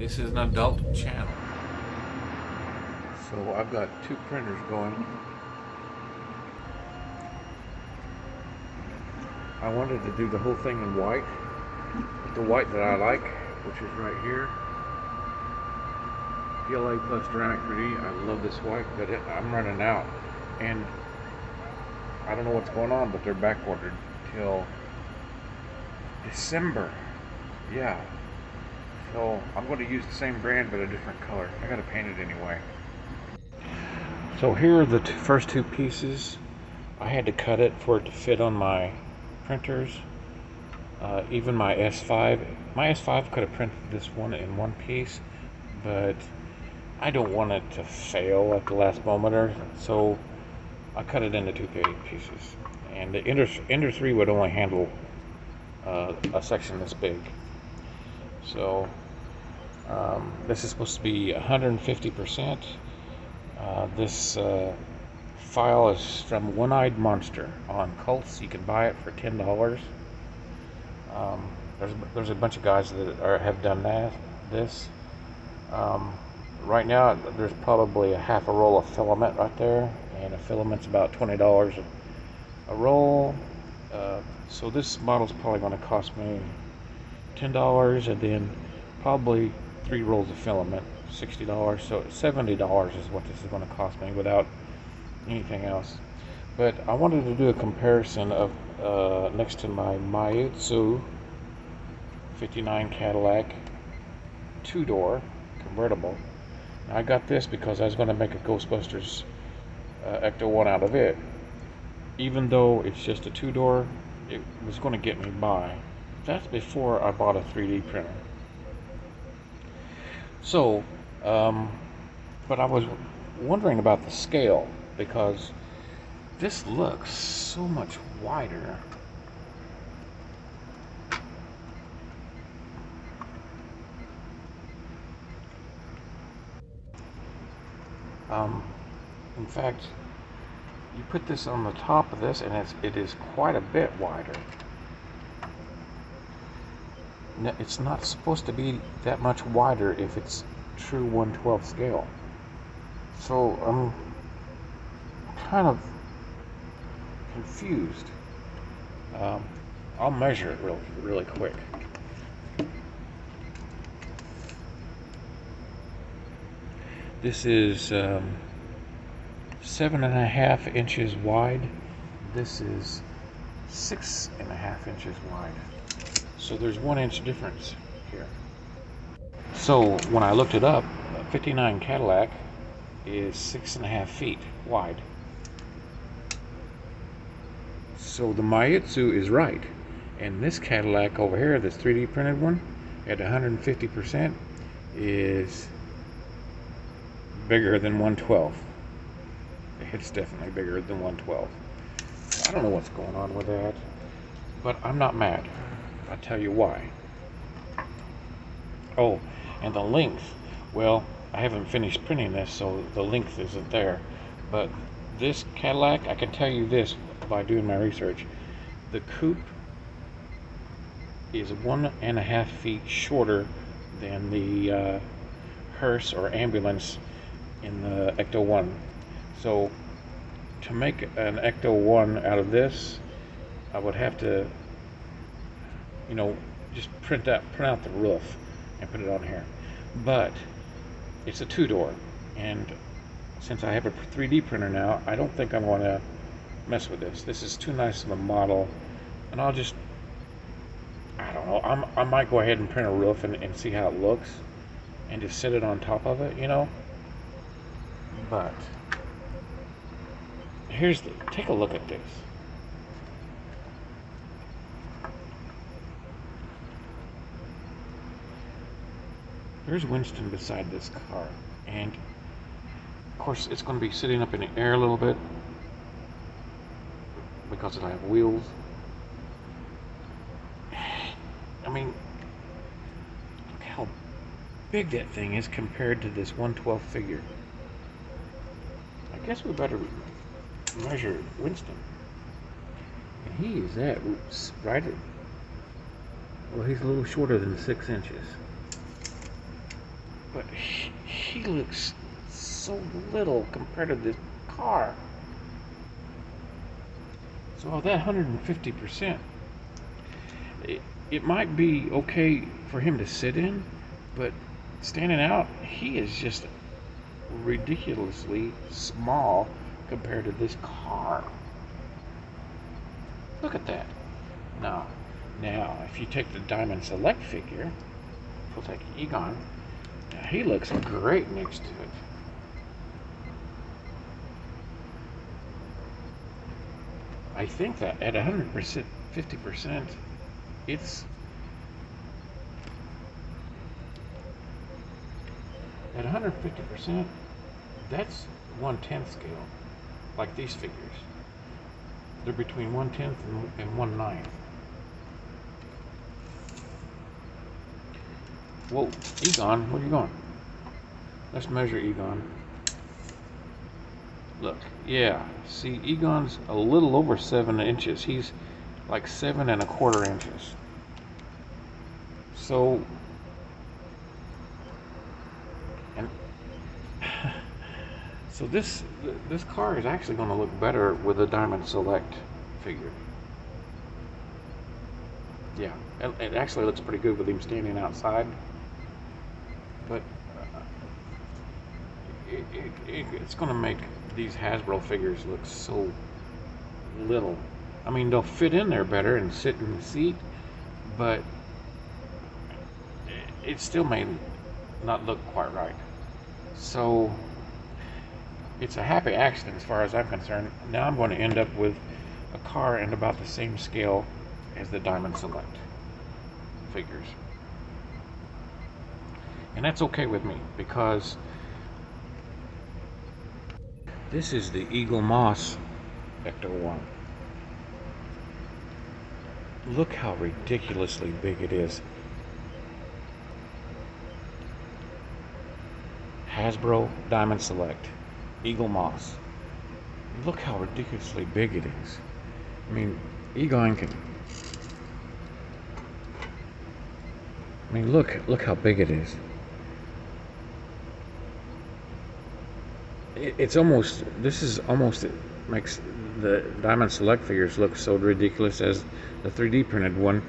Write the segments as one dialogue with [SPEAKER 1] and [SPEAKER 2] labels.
[SPEAKER 1] This is an adult channel.
[SPEAKER 2] So I've got two printers going. I wanted to do the whole thing in white, but the white that I like, which is right here, PLA plus ceramic 3D. I love this white, but I'm running out, and I don't know what's going on, but they're back ordered till December. Yeah. So I'm going to use the same brand but a different color. I got to paint it anyway. So here are the first two pieces. I had to cut it for it to fit on my printers. Even my S5. My S5 could have printed this one in one piece, but I don't want it to fail at the last moment, so I cut it into two pieces. And the Ender 3 would only handle a section this big. So this is supposed to be 150%. This file is from One-Eyed Monster on Cults. You can buy it for $10. There's a bunch of guys that have done this. Right now, there's probably a half a roll of filament right there, and a filament's about $20 a roll. So this model's probably going to cost me $10, and then probably 3 rolls of filament, $60. So $70 is what this is going to cost me without anything else. But I wanted to do a comparison of next to my Mayutsu 59 Cadillac 2-door convertible. Now, I got this because I was going to make a Ghostbusters ECTO 1 out of it. Even though it's just a 2-door, it was going to get me by. That's before I bought a 3D printer. So, but I was wondering about the scale, because this looks so much wider. In fact, you put this on the top of this, and it is quite a bit wider. It's not supposed to be that much wider if it's true 1/12 scale. So I'm kind of confused. I'll measure it really quick. This is 7.5 inches wide. This is 6.5 inches wide. So there's 1 inch difference here. So when I looked it up, 59 Cadillac is 6.5 feet wide. So the Mayutsu is right. And this Cadillac over here, this 3D printed one, at 150%, is bigger than 1/12. It's definitely bigger than 1/12. I don't know what's going on with that, but I'm not mad. I'll tell you why. Oh, and the length. Well, I haven't finished printing this, so the length isn't there. But this Cadillac, I can tell you this by doing my research. The coupe is 1.5 feet shorter than the hearse or ambulance in the ECTO 1. So to make an ECTO 1 out of this, I would have to, just print out the roof and put it on here. But it's a 2-door, and since I have a 3D printer now, I don't think I'm going to mess with this. This is too nice of a model, and I don't know, I might go ahead and print a roof and see how it looks, and just set it on top of it, But take a look at this. There's Winston beside this car, and of course it's going to be sitting up in the air a little bit because it'll have wheels. I mean, look how big that thing is compared to this 1/12 figure. I guess we better measure Winston. And he is right. Well, he's a little shorter than 6 inches. but he looks so little compared to this car. So that 150%, it might be okay for him to sit in, but standing out, he is just ridiculously small compared to this car. Look at that. Now, if you take the Diamond Select figure, we'll take Egon. Now, he looks great next to it. I think that at 100%, 50%, it's at 150%. That's 1/10 scale, like these figures. They're between 1/10 and 1/9. Whoa, Egon, where are you going? Let's measure Egon. Look, yeah, see, Egon's a little over 7 inches. He's like 7 1/4 inches. So, and so this car is actually going to look better with a Diamond Select figure. Yeah, it actually looks pretty good with him standing outside. But it's going to make these Hasbro figures look so little. I mean, they'll fit in there better and sit in the seat, but it still may not look quite right. So it's a happy accident as far as I'm concerned. Now I'm going to end up with a car in about the same scale as the Diamond Select figures. And that's okay with me, because this is the Eagle Moss ECTO 1. Look how ridiculously big it is. Hasbro Diamond Select Eagle Moss. Look how ridiculously big it is. I mean, Egon can... I mean, look how big it is. It's almost, this is almost, it makes the Diamond Select figures look so ridiculous as the 3D printed one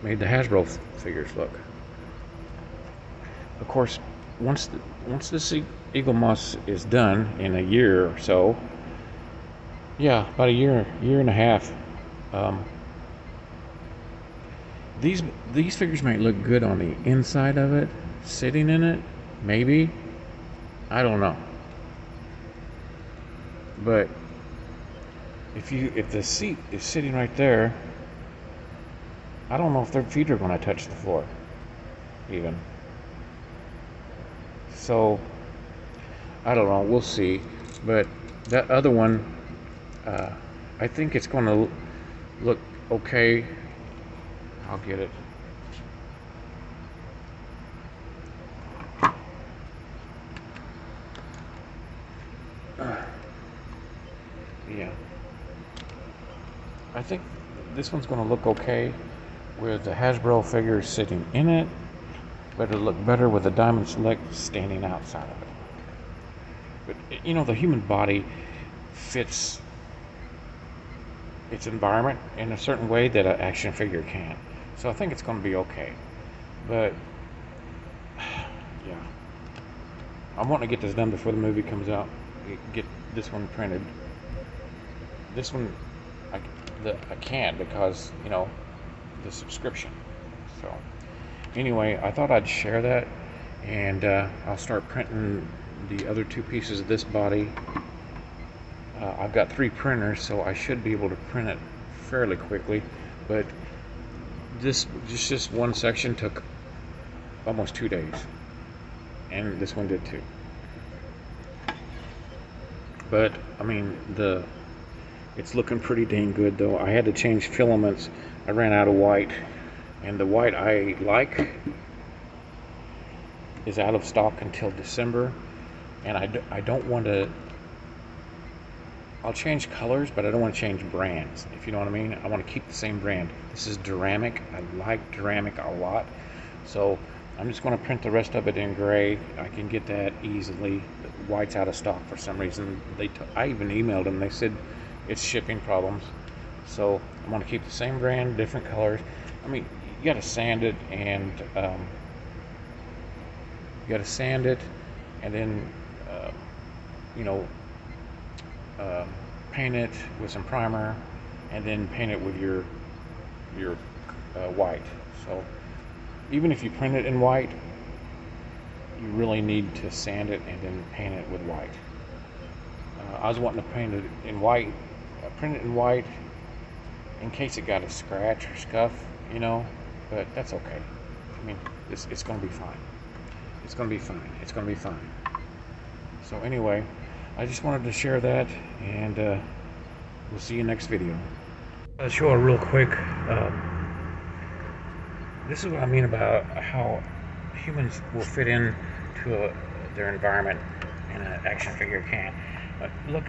[SPEAKER 2] made the Hasbro figures look. Of course, once this Eagle Moss is done in a year or so, yeah, about a year and a half, these figures might look good on the inside of it, sitting in it, maybe, I don't know. But if the seat is sitting right there, I don't know if their feet are going to touch the floor, even. So, I don't know, we'll see. But that other one, I think it's going to look okay. I'll get it. Yeah. I think this one's going to look okay with the Hasbro figures sitting in it, but it'll look better with the Diamond Select standing outside of it. But, you know, the human body fits its environment in a certain way that an action figure can't. So I think it's going to be okay. But, yeah. I want to get this done before the movie comes out. Get this one printed. This one, I can't because, you know, the subscription. So, anyway, I thought I'd share that, and I'll start printing the other two pieces of this body. I've got 3 printers, so I should be able to print it fairly quickly, but this just one section took almost 2 days, and this one did too. But I mean, it's looking pretty dang good though. I had to change filaments. I ran out of white, and the white I like is out of stock until December, and I don't want to. I'll change colors, but I don't want to change brands, if you know what I mean. I want to keep the same brand. This is Duramic. I like Duramic a lot, so I'm just going to print the rest of it in gray. I can get that easily. White's out of stock for some reason. I even emailed them. They said it's shipping problems. So I'm going to keep the same brand, different colors. I mean, you got to sand it and then you know, paint it with some primer, and then paint it with your white. So even if you print it in white, you really need to sand it and then paint it with white. I was wanting to paint it in white, print it in white in case it got a scratch or scuff, you know, but that's okay. I mean, it's going to be fine. It's going to be fine. It's going to be fine. So anyway, I just wanted to share that, and we'll see you next video. I'll show a real quick. This is what I mean about how humans will fit in to their environment and an action figure can't. Look,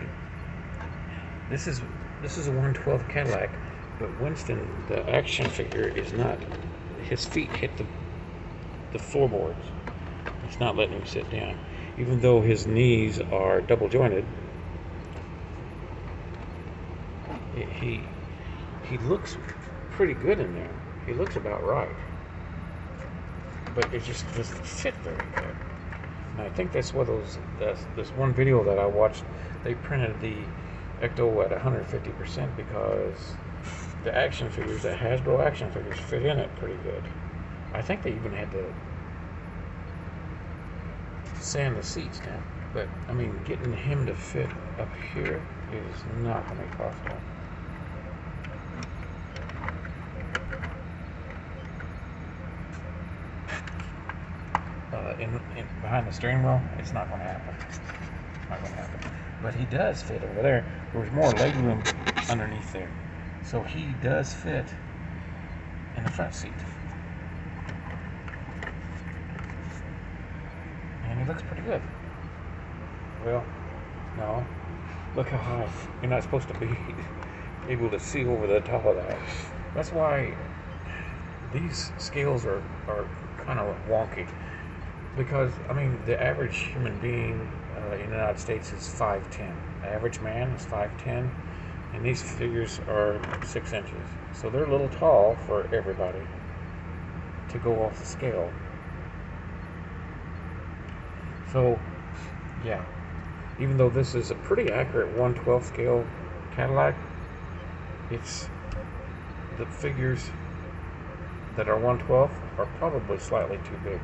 [SPEAKER 2] this is a 1/12 Cadillac, but Winston, the action figure, is not. His feet hit the floorboards. It's not letting him sit down, even though his knees are double jointed. He looks pretty good in there. He looks about right, but it just doesn't fit very good. And I think that's what this one video that I watched, they printed the ECTO at 150% because the action figures, the Hasbro action figures, fit in it pretty good. I think they even had to sand the seats down. But I mean, getting him to fit up here is not going to be possible. Behind the steering wheel, it's not going to happen. It's not going to happen. But he does fit over there. There's more leg room underneath there, so he does fit in the front seat. And he looks pretty good. Well, no. Look how high. You're not supposed to be able to see over the top of that. That's why these scales are kind of wonky. Because, I mean, the average human being in the United States is 5'10". The average man is 5'10", and these figures are 6 inches. So they're a little tall for everybody to go off the scale. So, yeah. Even though this is a pretty accurate 1/12 scale Cadillac, it's the figures that are 1/12 are probably slightly too big.